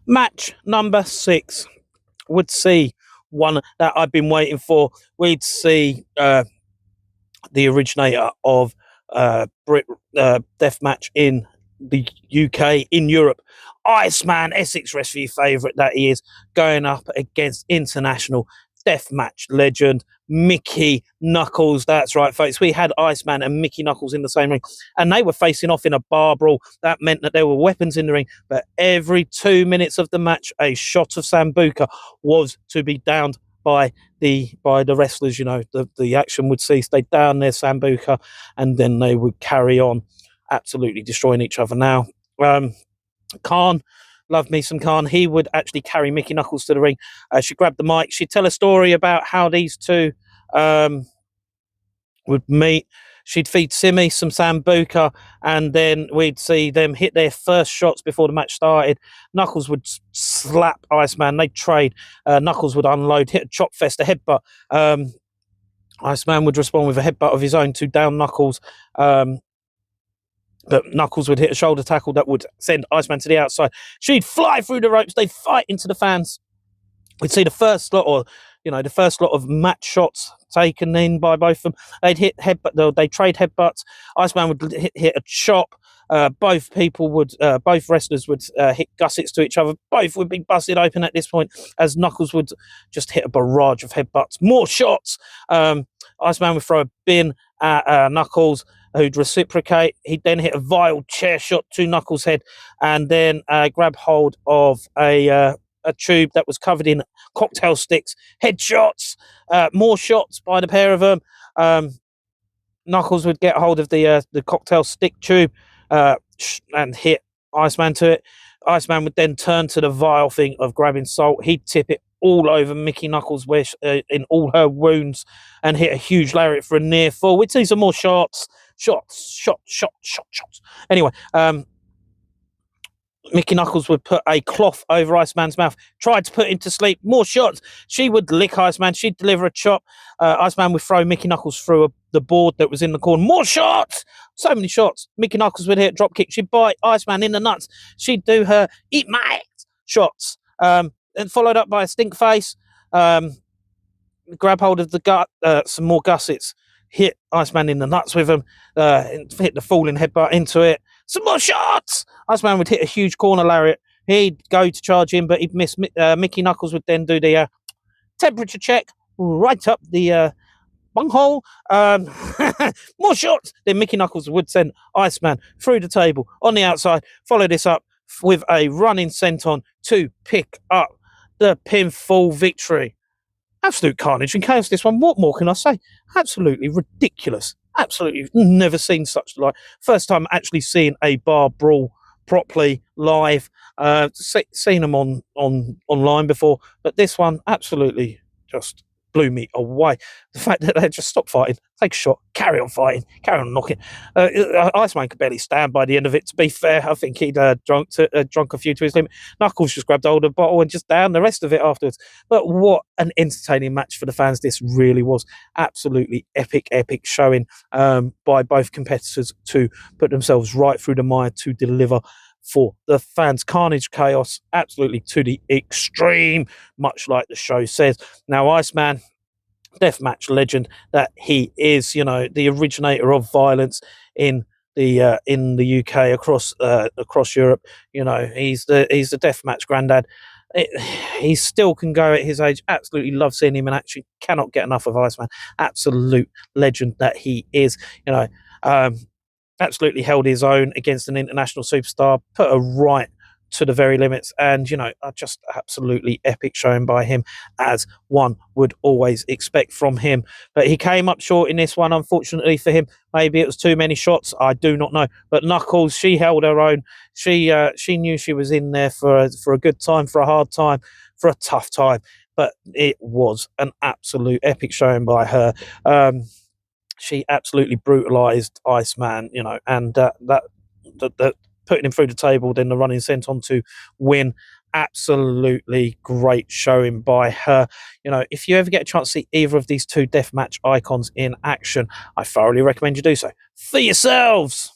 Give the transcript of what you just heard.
Match number 6 would see one that I've been waiting for. We'd see the originator of Brit deathmatch in the UK, in Europe, Iceman, Essex wrestling favourite that he is, going up against international deathmatch legend Mickey Knuckles. That's right, folks. We had Iceman and Mickey Knuckles in the same ring, and they were facing off in a bar brawl. That meant that there were weapons in the ring, but every 2 minutes of the match, a shot of Sambuca was to be downed by the wrestlers. You know, the action would cease. They'd down their Sambuca, and then they would carry on, absolutely destroying each other. Now, Khan, love me some Khan. He would actually carry Mickey Knuckles to the ring. She'd grab the mic. She'd tell a story about how these two would meet. She'd feed Simi some Sambuca, and then we'd see them hit their first shots before the match started. Knuckles would slap Iceman. They'd trade. Knuckles would unload, hit a chop fest, a headbutt. Iceman would respond with a headbutt of his own to down Knuckles. But Knuckles would hit a shoulder tackle that would send Iceman to the outside. She'd fly through the ropes. They'd fight into the fans. We'd see the first lot, or the first lot of match shots taken in by both of them. They'd hit headbutt. They'd trade headbutts. Iceman would hit a chop. Both wrestlers would hit gussets to each other. Both would be busted open at this point, as Knuckles would just hit a barrage of headbutts. More shots. Iceman would throw a bin at Knuckles, who'd reciprocate. He'd then hit a vile chair shot to Knuckles' head, and then grab hold of a tube that was covered in cocktail sticks. Headshots. More shots by the pair of them. Knuckles would get hold of the cocktail stick tube and hit Iceman to it. Iceman would then turn to the vile thing of grabbing salt. He'd tip it all over Mickey Knuckles' in all her wounds, and hit a huge lariat for a near fall. We'd see some more shots. Anyway, Mickey Knuckles would put a cloth over Iceman's mouth, tried to put him to sleep. More shots. She would lick Iceman. She'd deliver a chop. Iceman would throw Mickey Knuckles through the board that was in the corner. More shots. So many shots. Mickey Knuckles would hit a drop kick. She'd bite Iceman in the nuts. She'd do her eat my shots. And followed up by a stink face. Grab hold of the gut. Some more gussets. Hit Iceman in the nuts with them. Hit the falling headbutt into it. Some more shots. Iceman would hit a huge corner lariat. He'd go to charge in, but he'd miss. Mickey Knuckles would then do the temperature check right up the bunghole. More shots. Then Mickey Knuckles would send Iceman through the table on the outside. Follow this up with a running senton to pick up the pinfall victory. Absolute carnage and chaos, this one. What more can I say? Absolutely ridiculous. Absolutely never seen such like. First time actually seeing a bar brawl properly live. Seen them online before, but this one absolutely just blew me away. The fact that they just stopped fighting, take a shot, carry on fighting, carry on knocking. Iceman could barely stand by the end of it, to be fair. I think he'd drunk a few to his limit. Knuckles just grabbed hold of the bottle and just downed the rest of it afterwards. But what an entertaining match for the fans this really was. Absolutely epic showing by both competitors to put themselves right through the mire to deliver for the fans. Carnage, chaos, absolutely to the extreme, much like the show says. Now, Iceman, deathmatch legend that he is, the originator of violence in the UK, across Europe. He's the deathmatch granddad. He still can go at his age. Absolutely love seeing him, and actually cannot get enough of Iceman. Absolute legend that he is. Absolutely held his own against an international superstar, put her right to the very limits, and just absolutely epic showing by him, as one would always expect from him. But he came up short in this one, unfortunately for him. Maybe it was too many shots, I do not know. But Knuckles, she held her own. She knew she was in there for a good time, for a hard time, for a tough time. But it was an absolute epic showing by her. She absolutely brutalized Iceman, and that putting him through the table, then the running senton to win. Absolutely great showing by her. If you ever get a chance to see either of these two deathmatch icons in action, I thoroughly recommend you do so for yourselves.